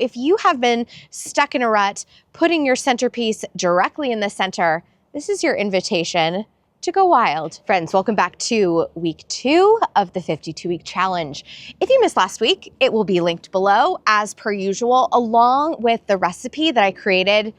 If you have been stuck in a rut, putting your centerpiece directly in the center, this is your invitation to go wild. Friends, welcome back to week 2 of the 52-week challenge. If you missed last week, it will be linked below as per usual, along with the recipe that I created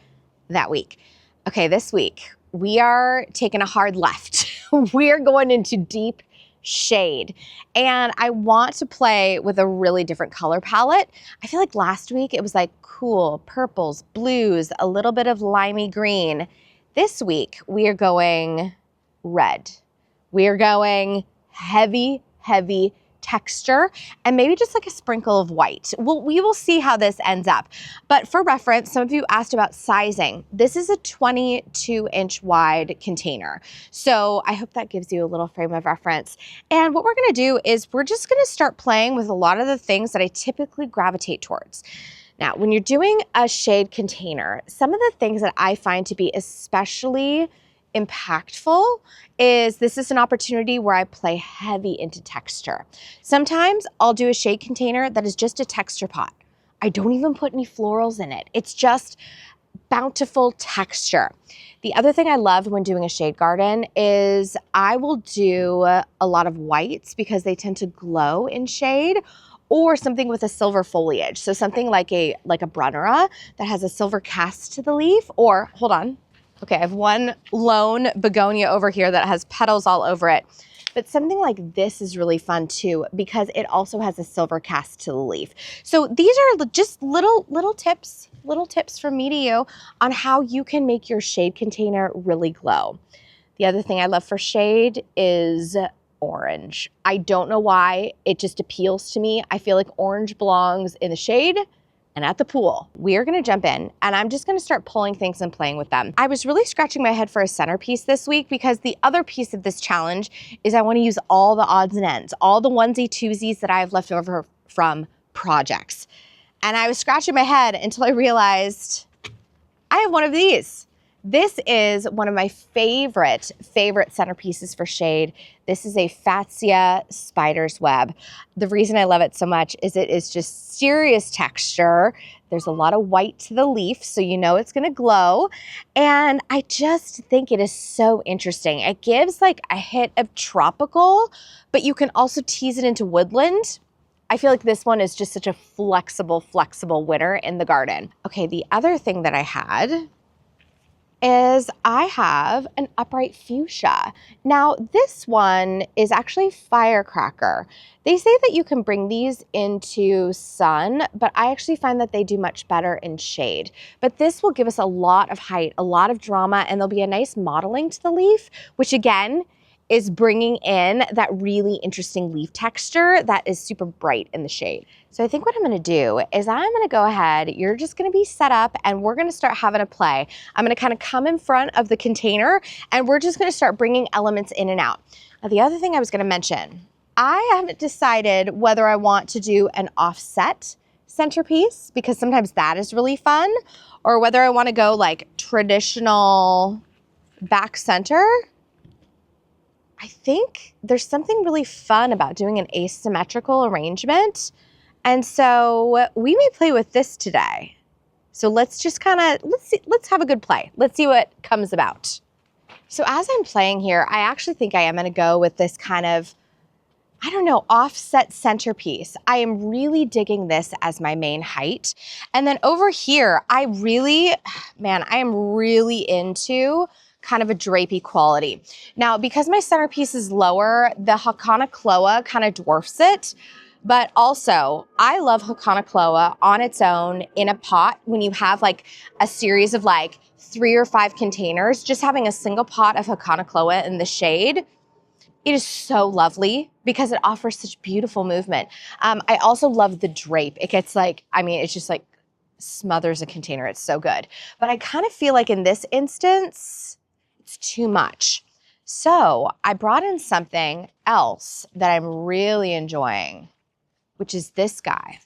that week. Okay, this week, we are taking a hard left. We're going into deep shade. And I want to play with a really different color palette. I feel like last week it was like cool purples, blues, a little bit of limey green. This week we are going red. We are going heavy, heavy texture and maybe just like a sprinkle of white. We will see how this ends up. But for reference, some of you asked about sizing. This is a 22-inch wide container. So I hope that gives you a little frame of reference. And what we're gonna do is we're just gonna start playing with a lot of the things that I typically gravitate towards. Now, when you're doing a shade container, some of the things that I find to be especially impactful is this is an opportunity where I play heavy into texture. Sometimes I'll do a shade container that is just a texture pot. I don't even put any florals in it. It's just bountiful texture. The other thing I love when doing a shade garden is I will do a lot of whites because they tend to glow in shade, or something with a silver foliage. So something like a Brunnera that has a silver cast to the leaf, or hold on. Okay, I have one lone begonia over here that has petals all over it. But something like this is really fun too because it also has a silver cast to the leaf. So these are just little tips from me to you on how you can make your shade container really glow. The other thing I love for shade is orange. I don't know why, it just appeals to me. I feel like orange belongs in the shade and at the pool. We are gonna jump in and I'm just gonna start pulling things and playing with them. I was really scratching my head for a centerpiece this week because the other piece of this challenge is I wanna use all the odds and ends, all the onesie twosies that I have left over from projects. And I was scratching my head until I realized I have one of these. This is one of my favorite centerpieces for shade. This is a Fatsia spider's web. The reason I love it so much is it is just serious texture. There's a lot of white to the leaf, so you know it's gonna glow. And I just think it is so interesting. It gives like a hit of tropical, but you can also tease it into woodland. I feel like this one is just such a flexible winner in the garden. Okay, the other thing that I had is I have an upright fuchsia. Now this one is actually firecracker. They say that you can bring these into sun, but I actually find that they do much better in shade. But this will give us a lot of height, a lot of drama, and there'll be a nice modeling to the leaf, which again, is bringing in that really interesting leaf texture that is super bright in the shade. So I think what I'm gonna do is I'm gonna go ahead, you're just gonna be set up and we're gonna start having a play. I'm gonna kind of come in front of the container and we're just gonna start bringing elements in and out. Now the other thing I was gonna mention, I haven't decided whether I want to do an offset centerpiece because sometimes that is really fun, or whether I wanna go like traditional back center. I think there's something really fun about doing an asymmetrical arrangement. And so we may play with this today. So let's just kind of, let's have a good play. Let's see what comes about. So as I'm playing here, I actually think I am gonna go with this kind of, I don't know, offset centerpiece. I am really digging this as my main height. And then over here, I am really into kind of a drapey quality. Now, because my centerpiece is lower, the Hakana Chloa kind of dwarfs it, but also I love Hakana Chloa on its own in a pot when you have like a series of like 3 or 5 containers, just having a single pot of Hakana Chloa in the shade. It is so lovely because it offers such beautiful movement. I also love the drape. It gets like, I mean, it's just like smothers a container. It's so good. But I kind of feel like in this instance, it's too much. So I brought in something else that I'm really enjoying, which is this guy.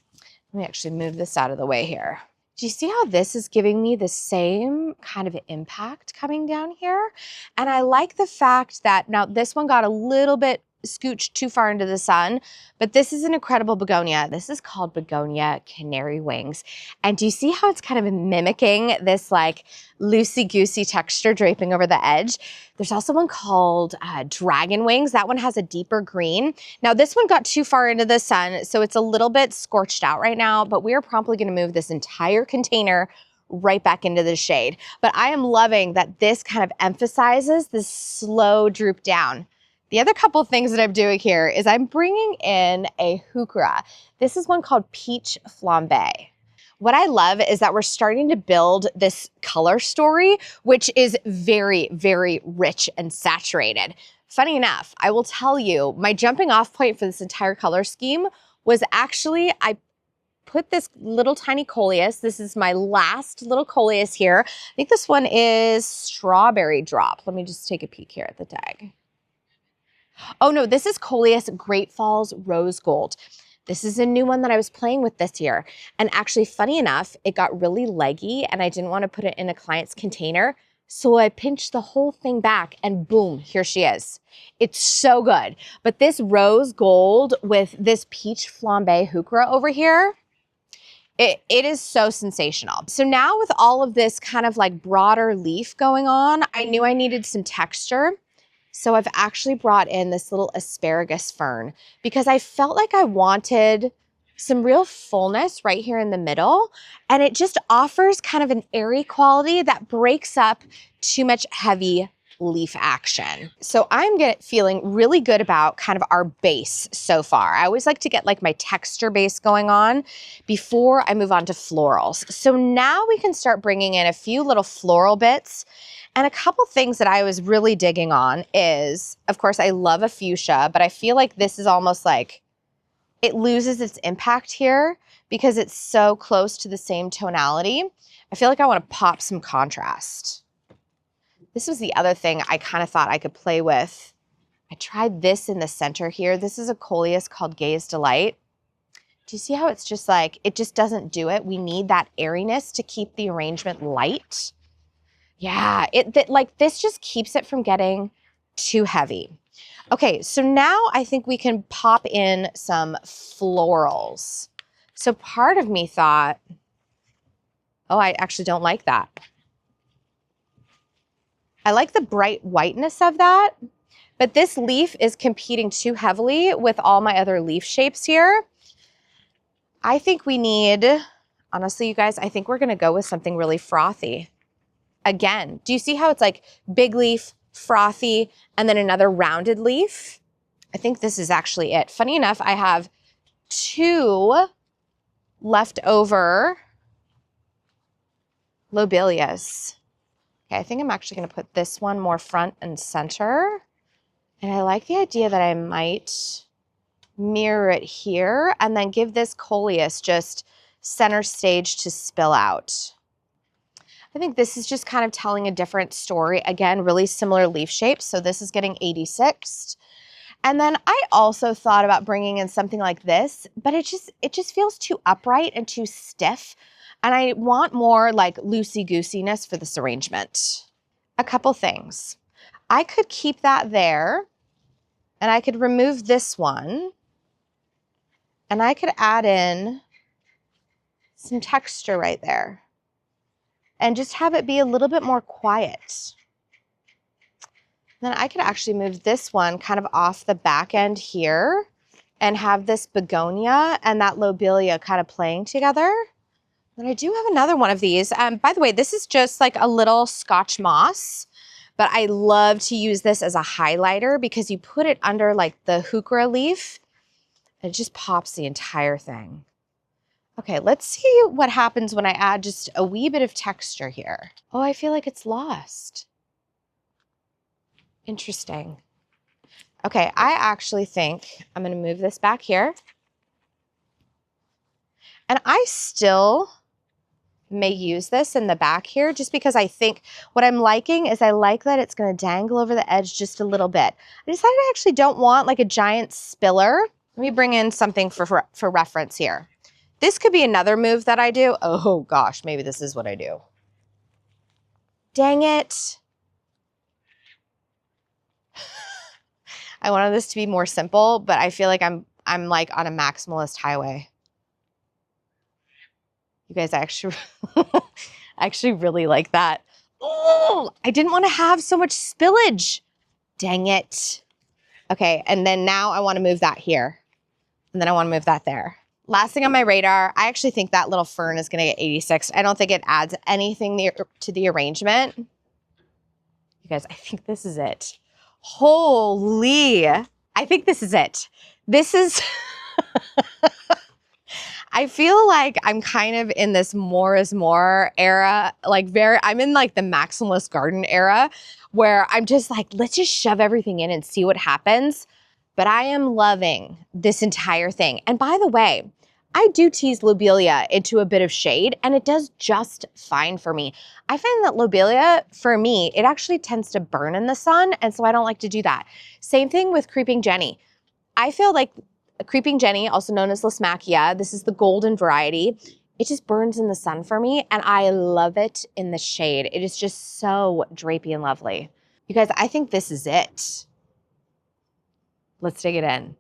Let me actually move this out of the way here. Do you see how this is giving me the same kind of impact coming down here? And I like the fact that now this one got a little bit scooch too far into the sun, but this is an incredible begonia. This is called begonia canary wings. And do you see how it's kind of mimicking this like loosey-goosey texture draping over the edge? There's also one called dragon wings. That one has a deeper green. Now this one got too far into the sun, so it's a little bit scorched out right now, but we are promptly gonna move this entire container right back into the shade. But I am loving that this kind of emphasizes this slow droop down. The other couple things that I'm doing here is I'm bringing in a heuchera. This is one called Peach Flambe. What I love is that we're starting to build this color story, which is very, very rich and saturated. Funny enough, I will tell you, my jumping off point for this entire color scheme was actually, I put this little tiny coleus. This is my last little coleus here. I think this one is Strawberry Drop. Let me just take a peek here at the tag. Oh no, this is Coleus Great Falls Rose Gold. This is a new one that I was playing with this year. And actually, funny enough, it got really leggy and I didn't want to put it in a client's container. So I pinched the whole thing back and boom, here she is. It's so good. But this rose gold with this peach flambe heuchera over here, it is so sensational. So now with all of this kind of like broader leaf going on, I knew I needed some texture. So I've actually brought in this little asparagus fern because I felt like I wanted some real fullness right here in the middle. And it just offers kind of an airy quality that breaks up too much heavy leaf action. So I'm feeling really good about kind of our base so far. I always like to get like my texture base going on before I move on to florals. So now we can start bringing in a few little floral bits. And a couple things that I was really digging on is, of course, I love a fuchsia, but I feel like this is almost like it loses its impact here because it's so close to the same tonality. I feel like I want to pop some contrast. This was the other thing I kind of thought I could play with. I tried this in the center here. This is a coleus called Gaze Delight. Do you see how it's just like, it just doesn't do it? We need that airiness to keep the arrangement light. Yeah, like this just keeps it from getting too heavy. Okay, so now I think we can pop in some florals. So part of me thought, oh, I actually don't like that. I like the bright whiteness of that, but this leaf is competing too heavily with all my other leaf shapes here. I think we need, honestly, you guys, I think we're gonna go with something really frothy. Again, do you see how it's like big leaf, frothy, and then another rounded leaf? I think this is actually it. Funny enough, I have two leftover lobelias. Okay, I think I'm actually gonna put this one more front and center. And I like the idea that I might mirror it here and then give this coleus just center stage to spill out. I think this is just kind of telling a different story. Again, really similar leaf shapes. So this is getting 86'd. And then I also thought about bringing in something like this, but it just feels too upright and too stiff. And I want more like loosey-goosiness for this arrangement. A couple things. I could keep that there and I could remove this one and I could add in some texture right there. And just have it be a little bit more quiet. Then I could actually move this one kind of off the back end here and have this begonia and that lobelia kind of playing together. Then I do have another one of these. By the way, this is just like a little Scotch moss, but I love to use this as a highlighter because you put it under like the heuchera leaf and it just pops the entire thing. Okay, let's see what happens when I add just a wee bit of texture here. Oh, I feel like it's lost. Interesting. Okay, I actually think I'm gonna move this back here. And I still may use this in the back here just because I think what I'm liking is I like that it's gonna dangle over the edge just a little bit. I decided I actually don't want like a giant spiller. Let me bring in something for reference here. This could be another move that I do. Oh gosh, maybe this is what I do. Dang it. I wanted this to be more simple, but I feel like I'm like on a maximalist highway. You guys, I actually, I actually really like that. Oh, I didn't want to have so much spillage. Dang it. Okay, and then now I want to move that here. And then I want to move that there. Last thing on my radar, I actually think that little fern is going to get 86. I don't think it adds anything to the arrangement. You guys, I think this is it. Holy, I think this is it. This is, I feel like I'm kind of in this more is more era, like I'm in like the maximalist garden era where I'm just like, let's just shove everything in and see what happens. But I am loving this entire thing. And by the way, I do tease lobelia into a bit of shade and it does just fine for me. I find that lobelia, for me, it actually tends to burn in the sun. And so I don't like to do that. Same thing with creeping Jenny. I feel like creeping Jenny, also known as Lismachia, this is the golden variety. It just burns in the sun for me and I love it in the shade. It is just so drapey and lovely. You guys, I think this is it. Let's dig it in.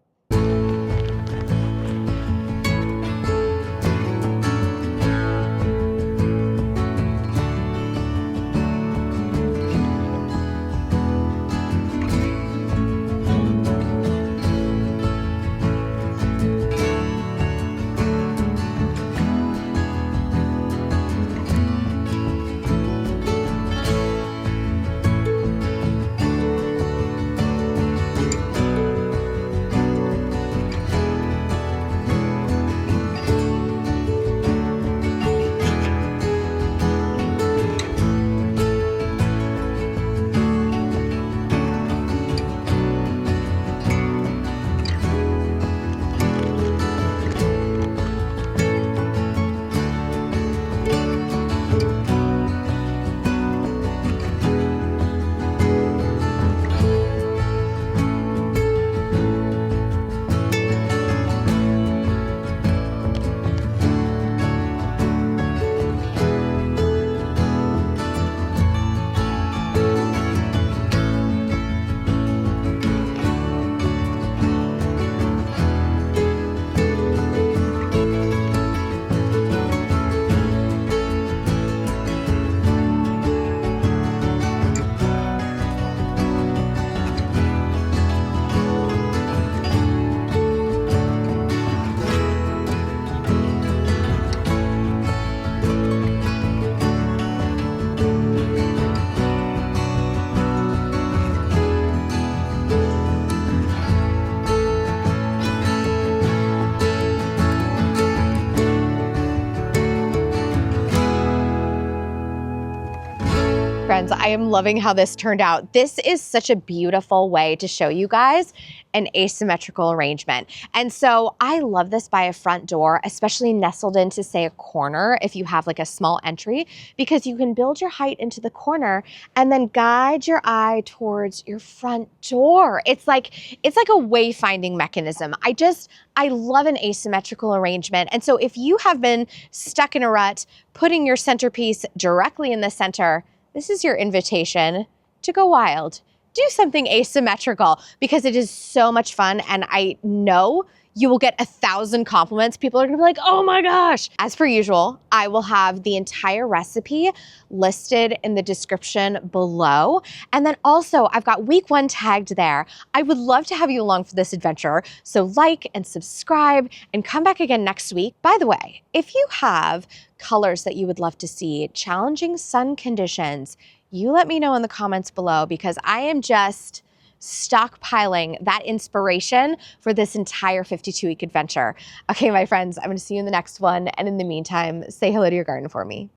Friends, I am loving how this turned out. This is such a beautiful way to show you guys an asymmetrical arrangement. And so I love this by a front door, especially nestled into, say, a corner if you have like a small entry, because you can build your height into the corner and then guide your eye towards your front door. It's like a wayfinding mechanism. I love an asymmetrical arrangement. And so if you have been stuck in a rut, putting your centerpiece directly in the center, this is your invitation to go wild. Do something asymmetrical because it is so much fun and I know you will get 1,000 compliments. People are gonna be like, oh my gosh. As per usual, I will have the entire recipe listed in the description below. And then also I've got week 1 tagged there. I would love to have you along for this adventure. So like and subscribe and come back again next week. By the way, if you have colors that you would love to see, challenging sun conditions, you let me know in the comments below because I am just stockpiling that inspiration for this entire 52-week adventure. Okay, my friends, I'm gonna see you in the next one. And in the meantime, say hello to your garden for me.